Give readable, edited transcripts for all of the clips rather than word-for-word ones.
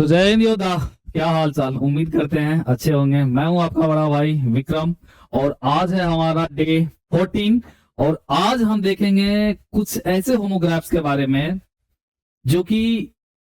तो जय हिंद योद्धा। क्या हाल चाल, उम्मीद करते हैं अच्छे होंगे। मैं हूं आपका बड़ा भाई विक्रम और आज है हमारा डे 14। और आज हम देखेंगे कुछ ऐसे होमोग्राफ्स के बारे में जो कि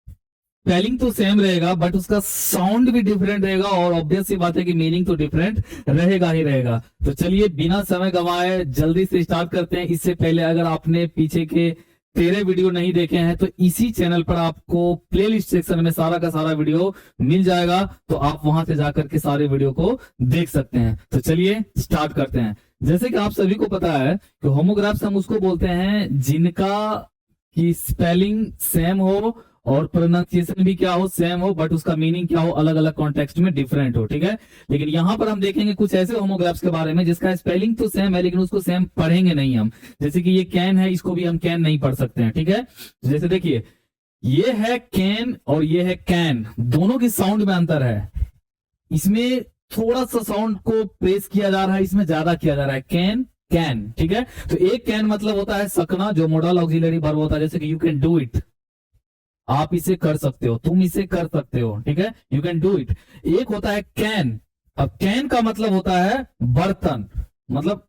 स्पेलिंग तो सेम रहेगा बट उसका साउंड भी डिफरेंट रहेगा और ऑब्वियस सी बात है कि मीनिंग तो डिफरेंट रहेगा ही रहेगा। तो चलिए बिना समय गंवाए जल्दी से स्टार्ट करते हैं। इससे पहले अगर आपने पीछे के 13 वीडियो नहीं देखे हैं तो इसी चैनल पर आपको प्लेलिस्ट सेक्शन में सारा का सारा वीडियो मिल जाएगा, तो आप वहां से जाकर के सारे वीडियो को देख सकते हैं। तो चलिए स्टार्ट करते हैं। जैसे कि आप सभी को पता है कि होमोग्राफ्स हम उसको बोलते हैं जिनका की स्पेलिंग सेम हो और प्रोनाउंसिएशन भी क्या हो, सेम हो, बट उसका मीनिंग क्या हो, अलग अलग कॉन्टेक्स्ट में डिफरेंट हो। ठीक है, लेकिन यहां पर हम देखेंगे कुछ ऐसे होमोग्राफ्स के बारे में जिसका स्पेलिंग तो सेम है लेकिन उसको सेम पढ़ेंगे नहीं हम। जैसे कि ये कैन है, इसको भी हम कैन नहीं पढ़ सकते हैं। ठीक है, जैसे देखिए ये है कैन और ये है कैन, दोनों की साउंड में अंतर है। इसमें थोड़ा सा साउंड को प्रेस किया जा रहा है, इसमें ज्यादा किया जा रहा है। कैन कैन, ठीक है। तो एक कैन मतलब होता है सकना, जो मॉडल ऑक्सिलरी वर्ब होता है, जैसे कि यू कैन डू इट, आप इसे कर सकते हो, तुम इसे कर सकते हो। ठीक है, यू कैन डू इट। एक होता है कैन। अब कैन का मतलब होता है बर्तन, मतलब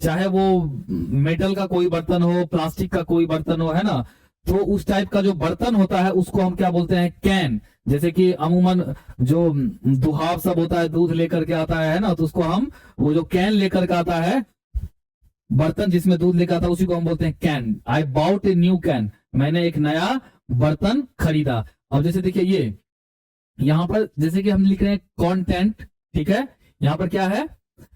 चाहे वो मेटल का कोई बर्तन हो, प्लास्टिक का कोई बर्तन हो, है ना, तो उस टाइप का जो बर्तन होता है उसको हम क्या बोलते हैं, कैन। जैसे कि अमूमन जो दुहाव सब होता है, दूध लेकर के आता है ना, तो उसको हम वो जो कैन लेकर के आता है, बर्तन जिसमें दूध लेकर आता है, उसी को हम बोलते हैं can. I bought a new can, मैंने एक नया बर्तन खरीदा। अब जैसे देखिए ये यहां पर जैसे कि हम लिख रहे हैं कंटेंट, ठीक है, यहां पर क्या है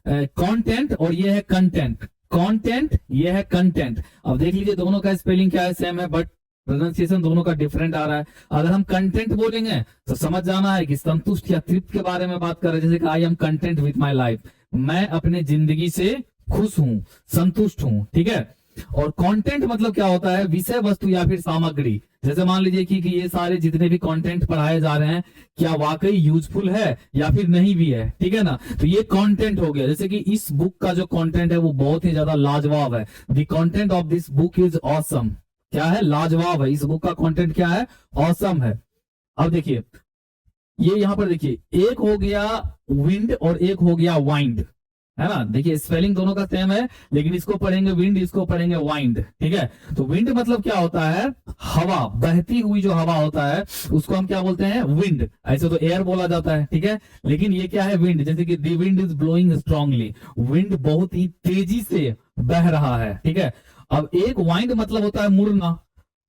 कंटेंट और ये है कंटेंट। कंटेंट, ये है कंटेंट। अब देख लीजिए दोनों का स्पेलिंग क्या है, सेम है, बट प्रोनाउंसिएशन दोनों का डिफरेंट आ रहा है। अगर हम कंटेंट बोलेंगे तो समझ जाना है कि संतुष्ट या तृप्त के बारे में बात कर रहे हैं। जैसे कि I am content with my life, मैं अपने जिंदगी से खुश हूं, संतुष्ट हूं। ठीक है, और कंटेंट मतलब क्या होता है, विषय वस्तु या फिर सामग्री। जैसे मान लीजिए कि ये सारे जितने भी कंटेंट पढ़ाए जा रहे हैं क्या वाकई यूजफुल है या फिर नहीं भी है। ठीक है ना, तो ये कंटेंट हो गया। जैसे कि इस बुक का जो कंटेंट है वो बहुत ही ज्यादा लाजवाब है। The content of this book is awesome. क्या है, लाजवाब है। इस बुक का कंटेंट क्या है, ऑसम है। अब देखिए ये यहां पर देखिए, एक हो गया विंड और एक हो गया वाइंड, है ना। देखिए स्पेलिंग दोनों का सेम है लेकिन इसको पढ़ेंगे विंड, इसको पढ़ेंगे वाइंड। ठीक है, तो विंड मतलब क्या होता है, हवा, बहती हुई जो हवा होता है उसको हम क्या बोलते हैं, विंड। ऐसे तो एयर बोला जाता है, ठीक है, लेकिन ये क्या है, विंड। जैसे कि the wind is blowing strongly, wind बहुत ही तेजी से बह रहा है। ठीक है, अब एक वाइंड मतलब होता है मुड़ना,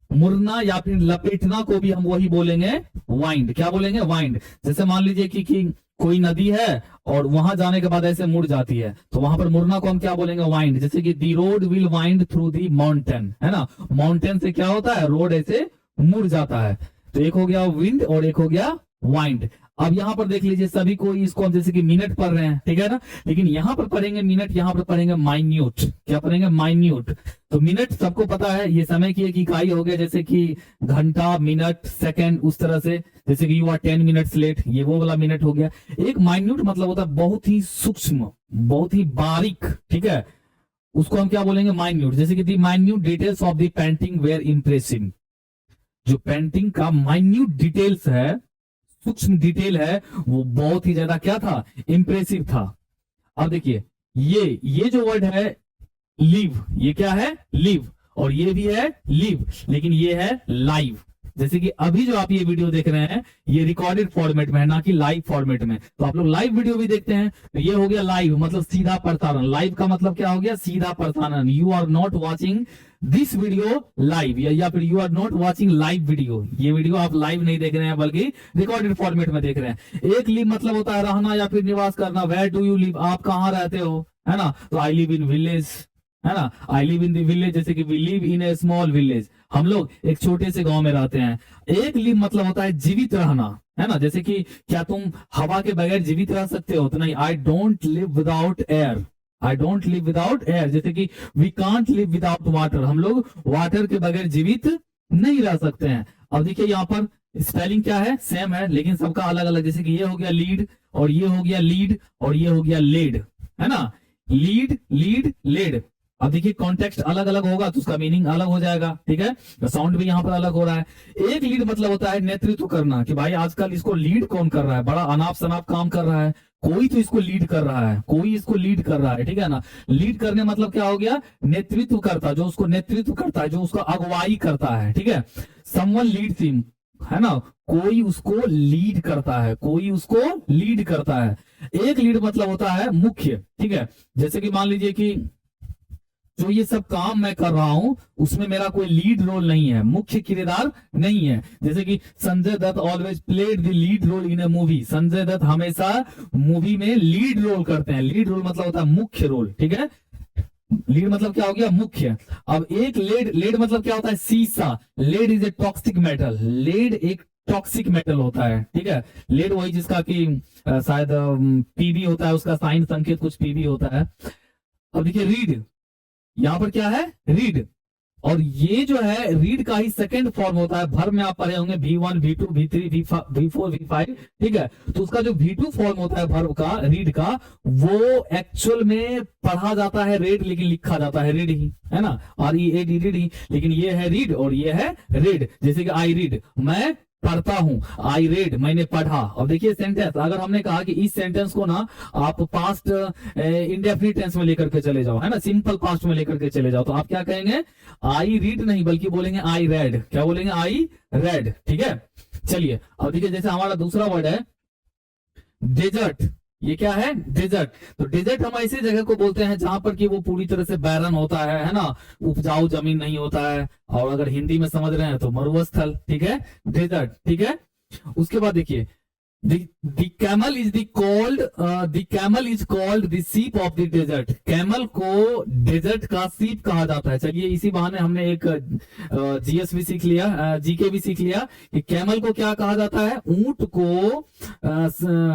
मुड़ना या फिर लपेटना को भी हम वही बोलेंगे, वाइंड। क्या बोलेंगे, वाइंड। जैसे मान लीजिए कि कोई नदी है और वहां जाने के बाद ऐसे मुड़ जाती है, तो वहां पर मुड़ना को हम क्या बोलेंगे, वाइंड। जैसे कि the road will wind through the mountain, है ना, माउंटेन से क्या होता है, रोड ऐसे मुड़ जाता है। तो एक हो गया विंड और एक हो गया वाइंड। अब यहां पर देख लीजिए सभी को इसको हम जैसे कि मिनट पढ़ रहे हैं, ठीक है ना, लेकिन यहां पर पढ़ेंगे मिनट, यहां पर पढ़ेंगे माइन्यूट। क्या पढ़ेंगे, माइन्यूट। तो मिनट सबको पता है, ये समय की एक इकाई हो गया, जैसे कि घंटा, मिनट, सेकंड, उस तरह से। जैसे कि यू आर 10 मिनट्स लेट, ये वो वाला मिनट हो गया। एक माइन्यूट मतलब होता है बहुत ही सूक्ष्म, बहुत ही बारीक। ठीक है, उसको हम क्या बोलेंगे, माइन्यूट। जैसे कि the minute details of the painting were impressive, जो पेंटिंग का माइन्यूट डिटेल्स है, सूक्ष्म डिटेल है, वो बहुत ही ज्यादा क्या था, इंप्रेसिव था। अब देखिए ये जो वर्ड है लिव, ये क्या है, लिव, और ये भी है लिव, लेकिन ये है लाइव। जैसे कि अभी जो आप ये वीडियो देख रहे हैं ये रिकॉर्डेड फॉर्मेट में है, ना कि लाइव फॉर्मेट में। तो आप लोग लाइव वीडियो भी देखते हैं, तो ये हो गया लाइव, मतलब सीधा प्रसारण। लाइव का मतलब क्या हो गया, सीधा प्रसारण। You are not watching this video live, या फिर you are not watching live video, ये वीडियो आप लाइव नहीं देख रहे हैं बल्कि रिकॉर्डेड फॉर्मेट में देख रहे हैं। एक लिव मतलब होता है रहना या फिर निवास करना। वेयर डू यू लिव, आप कहाँ रहते हो, है ना, तो आई लिव इन विलेज, है ना, I live in the village. जैसे कि we live in a small village, हम लोग एक छोटे से गांव में रहते हैं। एक लिव मतलब होता है जीवित रहना, है ना, जैसे कि क्या तुम हवा के बगैर जीवित रह सकते हो, तो नहीं, I don't live without air, I don't live without air. जैसे कि we can't live without water, हम लोग वाटर के बगैर जीवित नहीं रह सकते हैं। अब देखिए यहाँ पर स्पेलिंग क्या है, सेम है लेकिन सबका अलग अलग। जैसे कि ये हो गया लीड और ये हो गया लीड और ये हो गया लेड, है ना, लीड, लीड, लेड। अब देखिए कॉन्टेक्स्ट अलग अलग होगा तो उसका मीनिंग अलग हो जाएगा, ठीक है। तो साउंड भी यहाँ पर अलग हो रहा है। एक लीड मतलब होता है नेतृत्व करना, कि भाई आजकल इसको लीड कौन कर रहा है, बड़ा अनाप शनाप काम कर रहा है, कोई तो इसको लीड कर रहा है, कोई इसको लीड कर रहा है, ठीक है ना। लीड करने मतलब क्या हो गया, नेतृत्व करता, जो उसको नेतृत्व करता है, जो उसका अगुवाई करता है, ठीक है। समवन लीड्स हिम, है ना, कोई उसको लीड करता है, कोई उसको लीड करता है। एक लीड मतलब होता है मुख्य, ठीक है। जैसे कि मान लीजिए कि जो ये सब काम मैं कर रहा हूं उसमें मेरा कोई लीड रोल नहीं है, मुख्य किरदार नहीं है। जैसे कि Sanjay Dutt always played the lead role in a movie, Sanjay Dutt हमेशा मूवी में लीड रोल करते हैं। लीड रोल मतलब होता है मुख्य रोल, ठीक है। लीड मतलब क्या हो गया, मुख्य। अब एक लेड, लेड मतलब क्या होता है, सीसा। Lead is a toxic metal, lead एक टॉक्सिक मेटल होता है, ठीक है। लेड वही जिसका कि शायद पीबी होता है, उसका साइन संकेत कुछ पीबी होता है। अब देखिए रीड, यहां पर क्या है, रीड, और ये जो है रीड का ही सेकंड फॉर्म होता है। भर में आप पढ़े होंगे V1 V2 V3 V4 V5, ठीक है। तो उसका जो V2 फॉर्म होता है भर्ब का, रीड का, वो एक्चुअल में पढ़ा जाता है रेड, लेकिन लिखा जाता है रीड ही, है ना, READ रीड ही। लेकिन ये है रीड और ये है रेड। जैसे कि आई रीड, मैं पढ़ता हूं, आई रेड, मैंने पढ़ा। और देखिए सेंटेंस, अगर हमने कहा कि इस सेंटेंस को ना आप पास्ट इंडेफिनिट टेंस में लेकर के चले जाओ, है ना, सिंपल पास्ट में लेकर के चले जाओ, तो आप क्या कहेंगे, आई रीड नहीं बल्कि बोलेंगे आई रेड। क्या बोलेंगे, आई रेड, ठीक है। चलिए अब देखिए, जैसे हमारा दूसरा वर्ड है डेजर्ट, ये क्या है, डेजर्ट। तो डेजर्ट हम ऐसी जगह को बोलते हैं जहां पर कि वो पूरी तरह से बैरन होता है ना, उपजाऊ जमीन नहीं होता है, और अगर हिंदी में समझ रहे हैं तो मरुस्थल, ठीक है, डेजर्ट, ठीक है। उसके बाद देखिए the camel is called the sheep of the desert, camel को डेजर्ट का सीप कहा जाता है। चलिए इसी बहाने हमने एक जीएस भी सीख लिया, जीके भी सीख लिया कि कैमल को क्या कहा जाता है, ऊंट को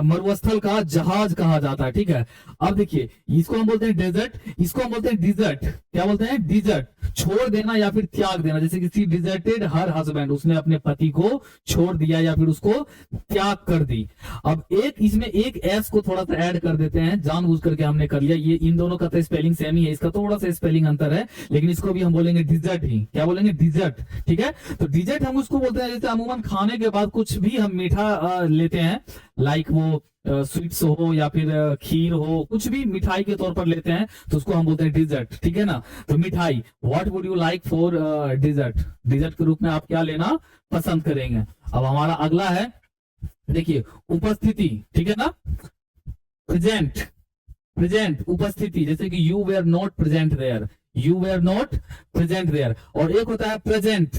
मरुस्थल का जहाज कहा जाता है, ठीक है। अब देखिए इसको हम बोलते हैं डेजर्ट, इसको हम बोलते हैं डिजर्ट। क्या बोलते हैं, डिजर्ट, छोड़ देना या फिर त्याग देना। जैसे कि डिजर्टेड हर हस्बैंड, उसने अपने पति को छोड़ दिया या फिर उसको त्याग कर दी। अब एक इसमें एक एस को थोड़ा सा ऐड कर देते हैं, जानबूझ करके हमने कर लिया। ये इन दोनों का तो स्पेलिंग सेम ही है, इसका थोड़ा सा स्पेलिंग अंतर है, लेकिन इसको भी हम बोलेंगे डिजर्ट ही। क्या बोलेंगे, डिजर्ट, ठीक है। तो डिजर्ट हम उसको बोलते हैं जैसे अमूमन खाने के बाद कुछ भी हम मीठा लेते हैं, लाइक वो स्वीट्स हो या फिर खीर हो, कुछ भी मिठाई के तौर पर लेते हैं, तो उसको हम बोलते हैं डिजर्ट, ठीक है ना। तो मिठाई, what would you like for dessert, dessert के रूप में आप क्या लेना पसंद करेंगे। अब हमारा अगला है, देखिए उपस्थिति, ठीक है ना, प्रेजेंट, प्रेजेंट उपस्थिति। जैसे कि you were not present there, you were not present there. और एक होता है प्रेजेंट,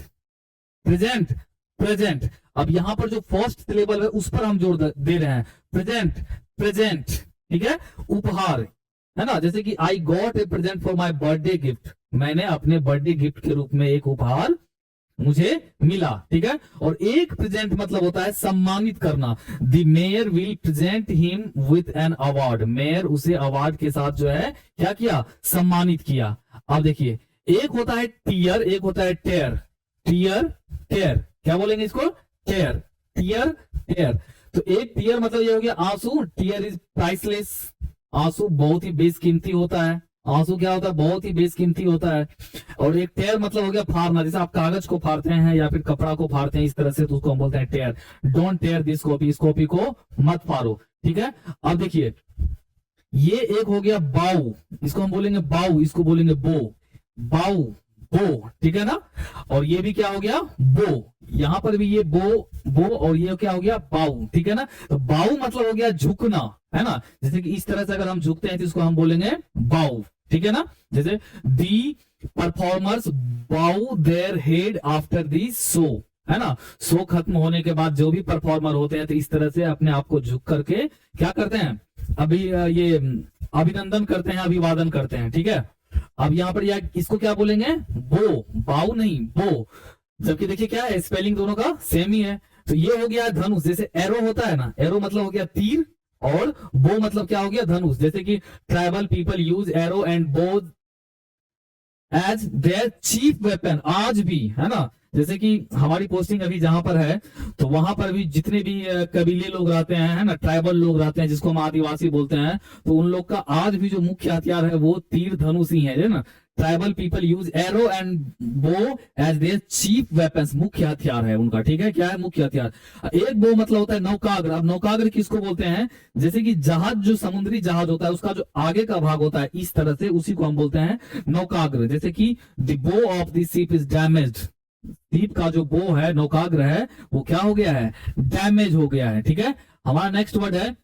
प्रेजेंट, प्रेजेंट। अब यहां पर जो फर्स्ट सिलेबल है उस पर हम जोर दे रहे हैं, प्रेजेंट, प्रेजेंट, ठीक है। उपहार, है ना, जैसे कि I got a present for my birthday gift, मैंने अपने बर्थडे गिफ्ट के रूप में एक उपहार मुझे मिला, ठीक है। और एक प्रेजेंट मतलब होता है सम्मानित करना। The mayor will present him with an award, mayor उसे अवार्ड के साथ जो है क्या किया, सम्मानित किया। अब देखिए एक होता है टीयर, एक होता है टेयर, टीयर, टेयर। क्या बोलेंगे इसको, टेयर, टीयर, टेयर। तो एक टीयर मतलब ये हो गया आंसू, टीयर इज प्राइसलेस, आंसू बहुत ही बेशकीमती होता है, आंसू क्या होता है, बहुत ही बेशकीमती होता है। और एक टेयर मतलब हो गया फाड़ना, जैसे आप कागज को फाड़ते हैं या फिर कपड़ा को फाड़ते हैं इस तरह से, तो उसको हम बोलते हैं टेयर। डोंट टेयर दिस कॉपी, इस कॉपी को मत फाड़ो, ठीक है। अब देखिए ये एक हो गया बाऊ, इसको हम बोलेंगे बाऊ, इसको बोलेंगे बो, बाऊ, बो, ठीक है ना। और ये भी क्या हो गया, बो, यहां पर भी ये बो, बो, और ये क्या हो गया, बाऊ, ठीक है ना। तो बाऊ मतलब हो गया झुकना, है ना, जैसे कि इस तरह से अगर हम झुकते हैं तो इसको हम बोलेंगे बाऊ, ठीक है ना। जैसे दी परफॉर्मर्स बाउ their head after the show, है ना, शो खत्म होने के बाद जो भी परफॉर्मर होते हैं तो इस तरह से अपने आप को झुक करके क्या करते हैं, अभी ये अभिनंदन करते हैं, अभिवादन करते हैं, ठीक है। अब यहाँ पर इसको क्या बोलेंगे, बो, बाऊ नहीं, बो। जबकि देखिए क्या है, स्पेलिंग दोनों का सेम ही है। तो ये हो गया धनुष, जैसे एरो होता है ना, एरो मतलब हो गया तीर, और बो मतलब क्या हो गया, धनुष। जैसे कि tribal people use arrow and बो एज देयर चीफ वेपन, आज भी, है ना। जैसे कि हमारी पोस्टिंग अभी जहां पर है तो वहां पर भी जितने भी कबीले लोग रहते हैं, है ना, ट्राइबल लोग रहते हैं जिसको हम आदिवासी बोलते हैं, तो उन लोग का आज भी जो मुख्य हथियार है वो तीर धनुष ही है ना। Tribal people use arrow and बो एज देयर चीफ वेपन्स, मुख्य हथियार है उनका, ठीक है, क्या है मुख्य हथियार। एक बो मतलब होता है नौकाग्र। अब नौकाग्र किसको बोलते हैं, जैसे कि जहाज, जो समुद्री जहाज होता है उसका जो आगे का भाग होता है इस तरह से, उसी को हम बोलते हैं नौकाग्र। जैसे कि द बो of the ship is damaged, ship का जो बो है, नौकाग्र है, वो क्या हो गया है, डैमेज हो गया है, ठीक है। हमारा नेक्स्ट वर्ड है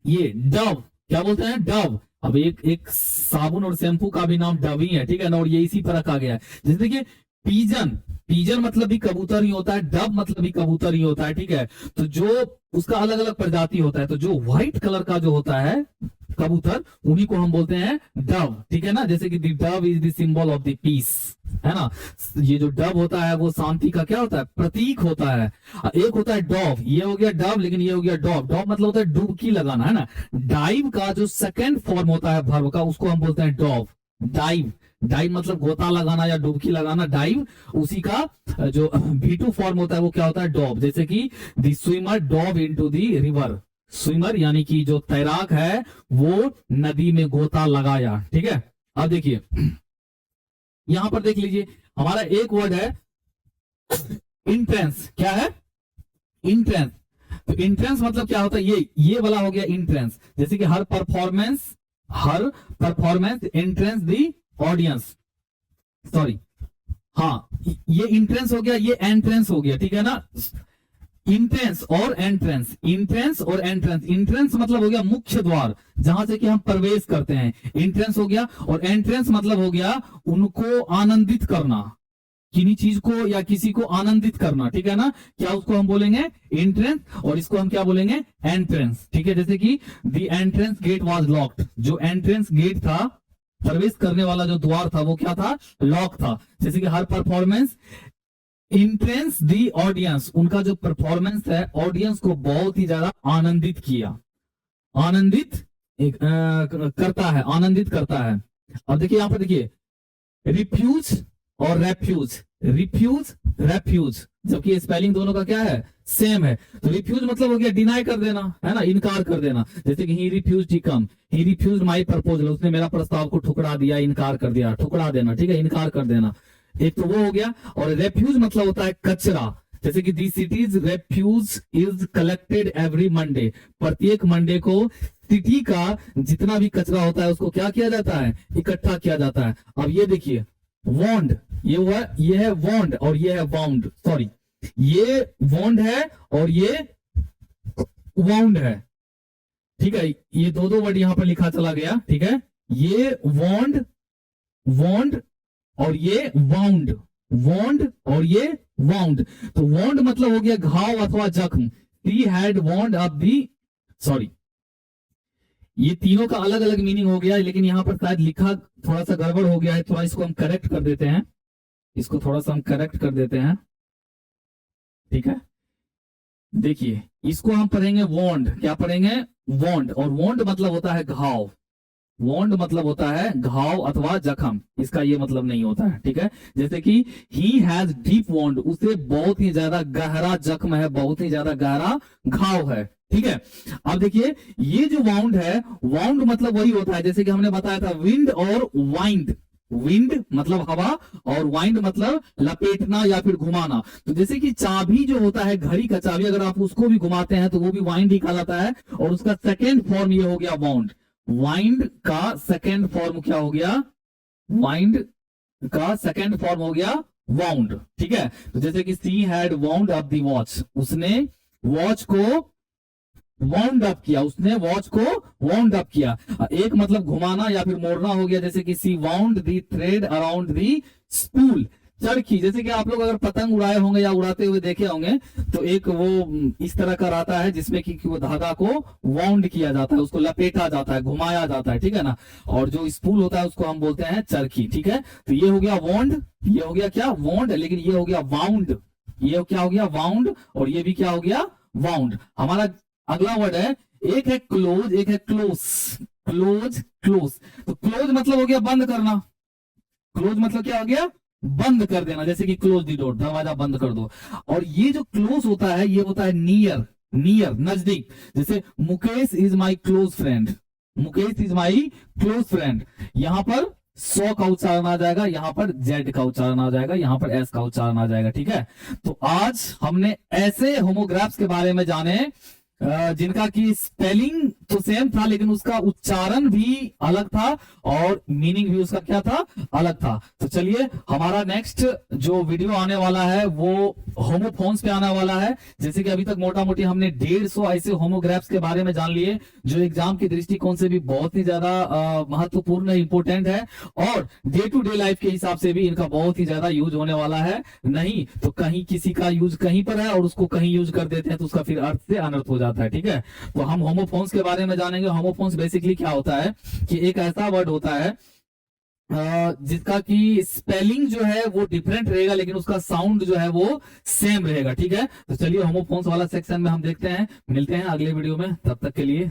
ये डव, क्या बोलते हैं, डव। अब एक साबुन और शैम्पू का भी नाम डव ही है, ठीक है ना, और ये इसी पर रखा गया है। जैसे देखिए पीजन, पीजन मतलब भी कबूतर ही होता है, डव मतलब भी कबूतर ही होता है, ठीक है। तो जो उसका अलग अलग प्रजाति होता है, तो जो व्हाइट कलर का जो होता है कबूतर, उन्हीं को हम बोलते हैं डव, ठीक है ना। जैसे कि dove is the symbol of the peace, है ना। ये जो डव होता है वो शांति का क्या होता है, प्रतीक होता है। एक होता है डॉव, ये हो गया डव, लेकिन ये हो गया डॉव। डॉव मतलब होता है डुबकी लगाना, है ना। डाइव का जो सेकंड फॉर्म होता है वर्ब का, उसको हम बोलते हैं डॉव, डाइव। डाइव मतलब गोता लगाना या डुबकी लगाना, डाइव। उसी का जो V2 फॉर्म होता है वो क्या होता है, डॉव। जैसे कि the swimmer Dow into the river, swimmer यानी कि जो तैराक है वो नदी में गोता लगाया, ठीक है। अब देखिए यहां पर देख लीजिए, हमारा एक वर्ड है इंट्रेंस, क्या है, इंट्रेंस। तो इंट्रेंस मतलब क्या होता है, ये वाला हो गया इंट्रेंस। जैसे कि हर performance entrance the audience, sorry, हाँ, ये इंट्रेंस हो गया, ये एंट्रेंस हो गया, ठीक है ना। इंट्रेंस और एंट्रेंस, इंट्रेंस और एंट्रेंस। इंट्रेंस मतलब हो गया मुख्य द्वार, जहां से कि हम प्रवेश करते हैं, इंट्रेंस हो गया। और एंट्रेंस मतलब हो गया उनको आनंदित करना, किन्हीं चीज को या किसी को आनंदित करना, ठीक है ना। क्या उसको हम बोलेंगे एंट्रेंस, और इसको हम क्या बोलेंगे एंट्रेंस, ठीक है। जैसे कि the entrance gate was locked, जो एंट्रेंस गेट था, प्रवेश करने वाला जो द्वार था वो क्या था, लॉक था। जैसे कि हर परफॉर्मेंस इंट्रेंस दी ऑडियंस, उनका जो परफॉर्मेंस है ऑडियंस को बहुत ही ज्यादा आनंदित किया, आनंदित करता है, आनंदित करता है। अब देखिए यहां पर देखिए रिफ्यूज और रेफ्यूज, रिफ्यूज रेफ्यूज, जबकि स्पेलिंग दोनों का क्या है, सेम है। तो रिफ्यूज मतलब हो गया डिनाई कर देना, है ना, इनकार कर देना। जैसे कि he refused to come, he refused my proposal, उसने मेरा प्रस्ताव को ठुकरा दिया, इनकार कर दिया, ठुकरा देना, ठीक है, इनकार कर देना। एक तो वो हो गया। और रेफ्यूज मतलब होता है कचरा, जैसे कि the city's refuse is collected every Monday, प्रत्येक मंडे को सिटी का जितना भी कचरा होता है उसको क्या किया जाता है, इकट्ठा किया जाता है। अब ये देखिए वॉन्ड, ये हुआ, ये है वॉन्ड और ये है वाउंड, सॉरी, ये वॉन्ड है और ये वाउंड है, ठीक है। ये दो वर्ड यहां पर लिखा चला गया, ठीक है। ये वॉन्ड, वॉन्ड और ये वाउंड, वॉन्ड और ये वाउंड। तो वॉन्ड मतलब हो गया घाव अथवा जख्म, she had wound up the, sorry, ये तीनों का अलग अलग मीनिंग हो गया, लेकिन यहां पर शायद लिखा थोड़ा सा गड़बड़ हो गया है, थोड़ा इसको हम करेक्ट कर देते हैं, इसको थोड़ा सा हम करेक्ट कर देते हैं, ठीक है। देखिए इसको हम पढ़ेंगे वॉन्ड, क्या पढ़ेंगे, वॉन्ड। और वॉन्ड मतलब होता है घाव, वॉन्ड मतलब होता है घाव अथवा जख्म, इसका ये मतलब नहीं होता है, ठीक है। जैसे कि ही हैज डीप वॉन्ड, उसे बहुत ही ज्यादा गहरा जख्म है, बहुत ही ज्यादा गहरा घाव है, ठीक है। अब देखिए ये जो वाउंड है, वाउंड मतलब वही होता है जैसे कि हमने बताया था विंड और वाइंड, विंड मतलब हवा और वाइंड मतलब लपेटना या फिर घुमाना। तो जैसे कि चाबी जो होता है, घड़ी का चाबी, अगर आप उसको भी घुमाते हैं तो वो भी वाइंड ही कहलाता है, और उसका सेकेंड फॉर्म ये हो गया वाउंड। वाइंड का सेकेंड फॉर्म क्या हो गया, वाइंड का सेकेंड फॉर्म हो गया वाउंड, ठीक है। तो जैसे कि she had wound up the watch, उसने वॉच को वाउंड अप किया, उसने वॉच को वाउंड अप किया। एक मतलब घुमाना या फिर मोड़ना हो गया, जैसे कि she wound the thread around the spool, चरखी। जैसे कि आप लोग अगर पतंग उड़ाए होंगे या उड़ाते हुए देखे होंगे तो एक वो इस तरह का रहता है जिसमें कि वो धागा को वाउंड किया जाता है, उसको लपेटा जाता है, घुमाया जाता है, ठीक है ना। और जो स्पूल होता है उसको हम बोलते हैं चरखी, ठीक है। तो ये हो गया वाउंड, ये हो गया क्या वाउंड, लेकिन ये हो गया वाउंड, ये क्या हो गया वाउंड, और ये भी क्या हो गया वाउंड। हमारा अगला वर्ड है, एक है क्लोज, एक है क्लोज, क्लोज क्लोज। तो क्लोज मतलब हो गया बंद करना, क्लोज मतलब क्या हो गया, बंद कर देना, जैसे कि क्लोज द डोर, दरवाजा बंद कर दो। और ये जो क्लोज होता है ये होता है नियर, नियर नजदीक। जैसे Mukesh is my close friend, Mukesh is my close friend, यहां पर 100 का उच्चारण आ जाएगा, यहाँ पर जेड का उच्चारण आ जाएगा, यहाँ पर एस का उच्चारण आ जाएगा। ठीक है, तो आज हमने ऐसे होमोग्राफ्स के बारे में जाने जिनका की स्पेलिंग तो सेम था लेकिन उसका उच्चारण भी अलग था और मीनिंग भी उसका क्या था, अलग था। तो चलिए हमारा नेक्स्ट जो वीडियो आने वाला है वो होमोफोन्स पे आने वाला है। जैसे कि अभी तक मोटा मोटी हमने 150 ऐसे होमोग्राफ्स के बारे में जान लिए जो एग्जाम के दृष्टिकोण से भी बहुत ही ज्यादा महत्वपूर्ण इंपोर्टेंट है और डे टू डे लाइफ के हिसाब से भी इनका बहुत ही ज्यादा यूज होने वाला है। नहीं तो कहीं किसी का यूज कहीं पर है और उसको कहीं यूज कर देते हैं तो उसका फिर अर्थ से अनर्थ हो जाता है। ठीक है, तो हम होमोफोन्स के बारे में जानेंगे। होमोफोन्स बेसिकली क्या होता है कि एक ऐसा वर्ड होता है जिसका की स्पेलिंग जो है वो डिफरेंट रहेगा लेकिन उसका साउंड जो है वो सेम रहेगा। ठीक है, तो चलिए होमोफोन्स वाला सेक्शन में हम देखते हैं, मिलते हैं अगले वीडियो में, तब तक के लिए